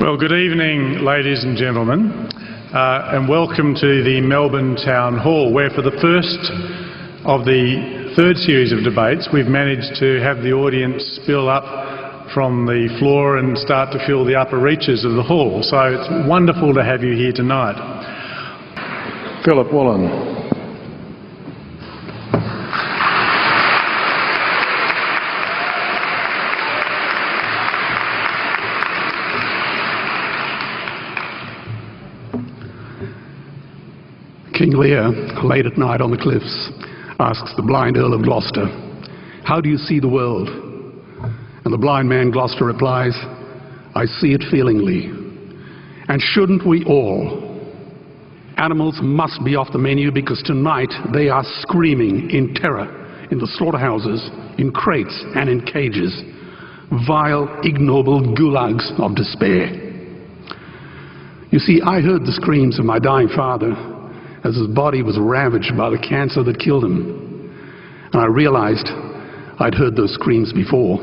Well, good evening, ladies and gentlemen, and welcome to the Melbourne Town Hall, where for the first of the third series of debates we've managed to have the audience spill up from the floor and start to fill the upper reaches of the hall. So it's wonderful to have you here tonight. Philip Woolen. King Lear, late at night on the cliffs, asks the blind Earl of Gloucester, "How do you see the world?" And the blind man Gloucester replies, "I see it feelingly. And shouldn't we all? Animals must be off the menu because tonight they are screaming in terror in the slaughterhouses, in crates and in cages, vile, ignoble gulags of despair." You see, I heard the screams of my dying father as his body was ravaged by the cancer that killed him. And I realized I'd heard those screams before.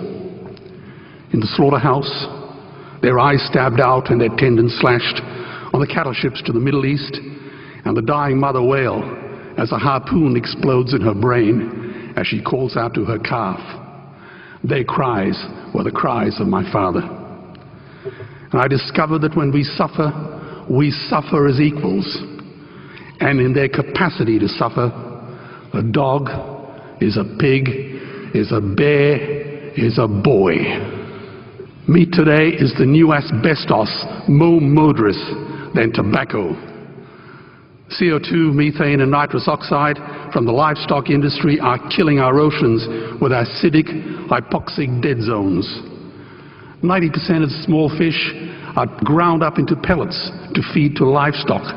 In the slaughterhouse, their eyes stabbed out and their tendons slashed on the cattle ships to the Middle East, and the dying mother wail as a harpoon explodes in her brain as she calls out to her calf. Their cries were the cries of my father. And I discovered that when we suffer as equals. And in their capacity to suffer, a dog is a pig, is a bear, is a boy. Meat today is the new asbestos, more murderous than tobacco. CO2, methane and nitrous oxide from the livestock industry are killing our oceans with acidic, hypoxic dead zones. 90% of the small fish are ground up into pellets to feed to livestock.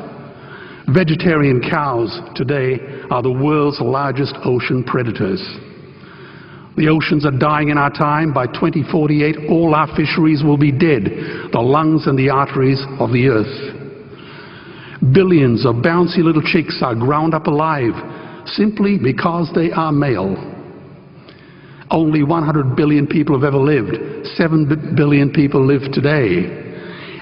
Vegetarian cows today are the world's largest ocean predators. The oceans are dying in our time. By 2048, all our fisheries will be dead, the lungs and the arteries of the earth. Billions of bouncy little chicks are ground up alive simply because they are male. Only 100 billion people have ever lived. 7 billion people live today.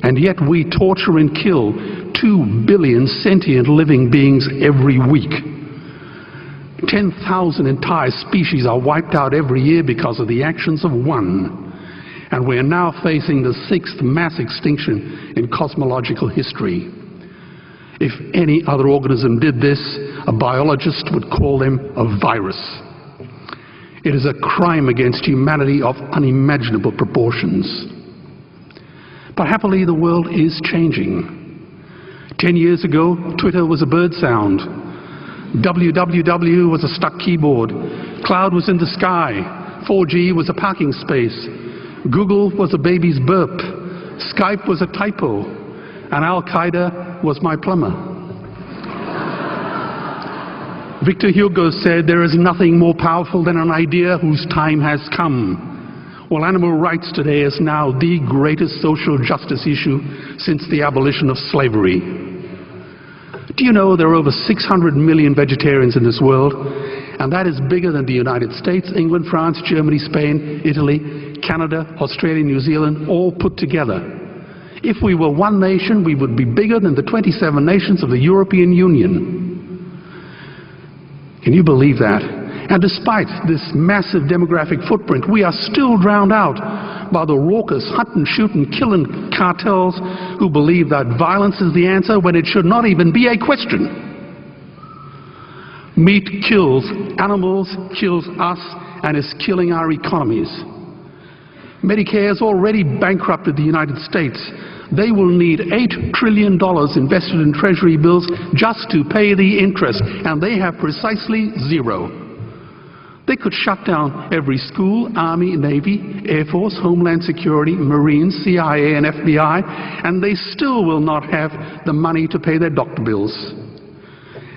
And yet we torture and kill 2 billion sentient living beings every week. 10,000 entire species are wiped out every year because of the actions of one. And we are now facing the 6th mass extinction in cosmological history. If any other organism did this, a biologist would call them a virus. It is a crime against humanity of unimaginable proportions. But happily, the world is changing. 10 years ago, Twitter was a bird sound. www was a stuck keyboard. Cloud was in the sky. 4G was a parking space. Google was a baby's burp. Skype was a typo. And Al-Qaeda was my plumber. Victor Hugo said, "There is nothing more powerful than an idea whose time has come." Well, animal rights today is now the greatest social justice issue since the abolition of slavery. Do you know there are over 600 million vegetarians in this world? And that is bigger than the United States, England, France, Germany, Spain, Italy, Canada, Australia, New Zealand, all put together. If we were one nation, we would be bigger than the 27 nations of the European Union. Can you believe that? And despite this massive demographic footprint, we are still drowned out by the raucous hunt and shoot and killing cartels who believe that violence is the answer when it should not even be a question. Meat kills animals, kills us, and is killing our economies. Medicare has already bankrupted the United States. They will need $8 trillion invested in treasury bills just to pay the interest, and they have precisely zero. They could shut down every school, Army, Navy, Air Force, Homeland Security, Marines, CIA and FBI, and they still will not have the money to pay their doctor bills.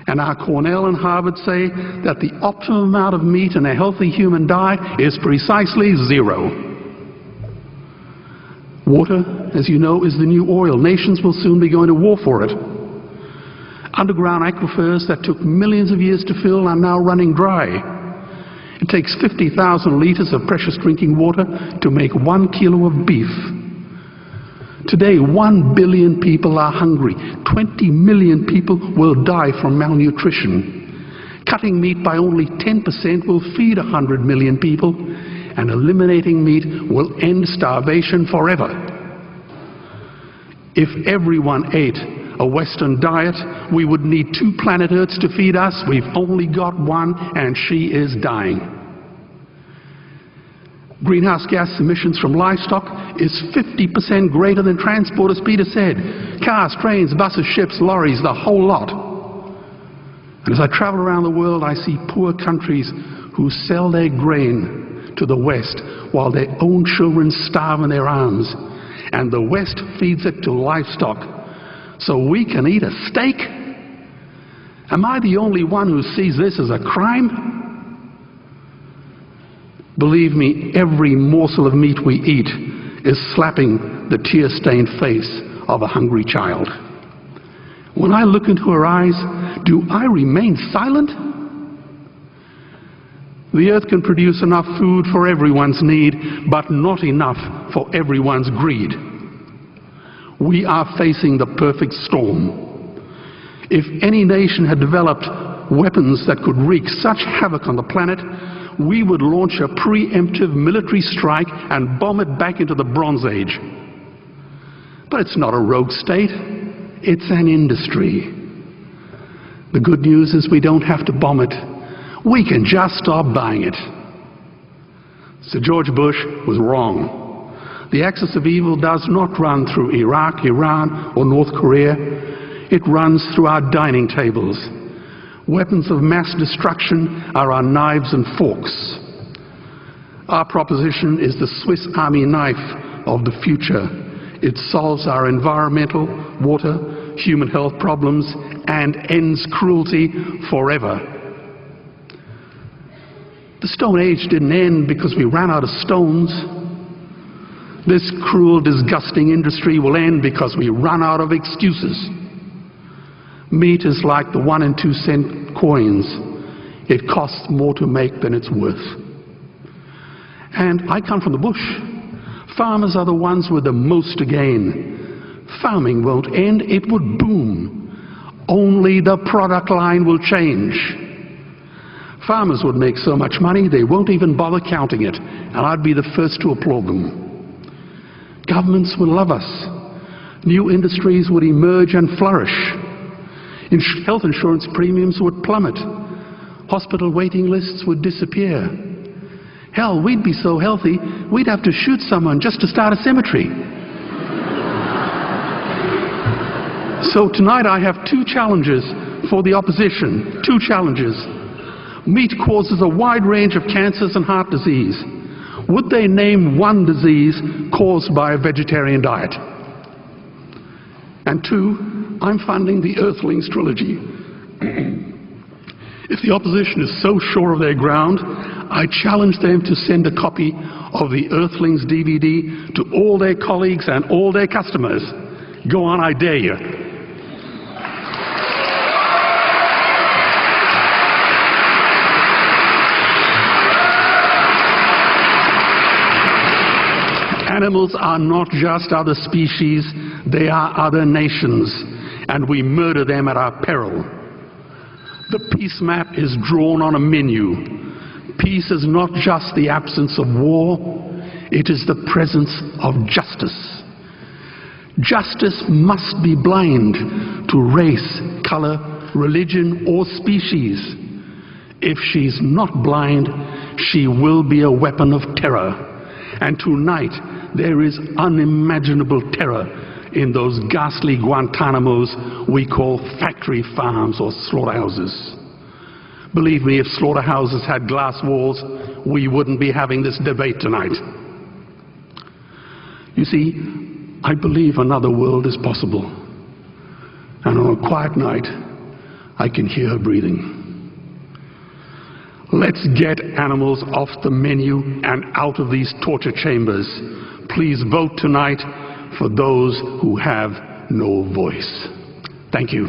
And our Cornell and Harvard say that the optimum amount of meat in a healthy human diet is precisely zero. Water, as you know, is the new oil. Nations will soon be going to war for it. Underground aquifers that took millions of years to fill are now running dry. It takes 50,000 liters of precious drinking water to make 1 kilo of beef. Today, 1 billion people are hungry. 20 million people will die from malnutrition. Cutting meat by only 10% will feed 100 million people, and eliminating meat will end starvation forever. If everyone ate a Western diet, we would need 2 planet Earths to feed us. We've only got one, and she is dying. Greenhouse gas emissions from livestock is 50% greater than transport, as Peter said. Cars, trains, buses, ships, lorries, the whole lot. And as I travel around the world, I see poor countries who sell their grain to the West while their own children starve in their arms. And the West feeds it to livestock so we can eat a steak? Am I the only one who sees this as a crime? Believe me, every morsel of meat we eat is slapping the tear-stained face of a hungry child. When I look into her eyes, do I remain silent? The earth can produce enough food for everyone's need, but not enough for everyone's greed. We are facing the perfect storm. If any nation had developed weapons that could wreak such havoc on the planet, we would launch a preemptive military strike and bomb it back into the Bronze Age. But it's not a rogue state, it's an industry. The good news is we don't have to bomb it. We can just stop buying it. Sir George Bush was wrong. The axis of evil does not run through Iraq, Iran, or North Korea. It runs through our dining tables. Weapons of mass destruction are our knives and forks. Our proposition is the Swiss Army knife of the future. It solves our environmental, water, human health problems and ends cruelty forever. The Stone Age didn't end because we ran out of stones. This cruel, disgusting industry will end because we run out of excuses. Meat is like the 1 and 2 cent coins. It costs more to make than it's worth. And I come from the bush. Farmers are the ones with the most to gain. Farming won't end, it would boom. Only the product line will change. Farmers would make so much money they won't even bother counting it, and I'd be the first to applaud them. Governments would love us. New industries would emerge and flourish. Health insurance premiums would plummet. Hospital waiting lists would disappear. Hell, we'd be so healthy, we'd have to shoot someone just to start a cemetery. So tonight I have 2 challenges for the opposition. 2 challenges. Meat causes a wide range of cancers and heart disease. Would they name one disease caused by a vegetarian diet? And 2, I'm funding the Earthlings trilogy. If the opposition is so sure of their ground, I challenge them to send a copy of the Earthlings DVD to all their colleagues and all their customers. Go on, I dare you. Animals are not just other species, they are other nations, and we murder them at our peril. The peace map is drawn on a menu. Peace is not just the absence of war, it is the presence of justice. Justice must be blind to race, color, religion, or species. If she's not blind, she will be a weapon of terror. And tonight, there is unimaginable terror in those ghastly Guantanamos we call factory farms or slaughterhouses. Believe me, if slaughterhouses had glass walls, we wouldn't be having this debate tonight. You see, I believe another world is possible. And on a quiet night, I can hear her breathing. Let's get animals off the menu and out of these torture chambers. Please vote tonight for those who have no voice. Thank you.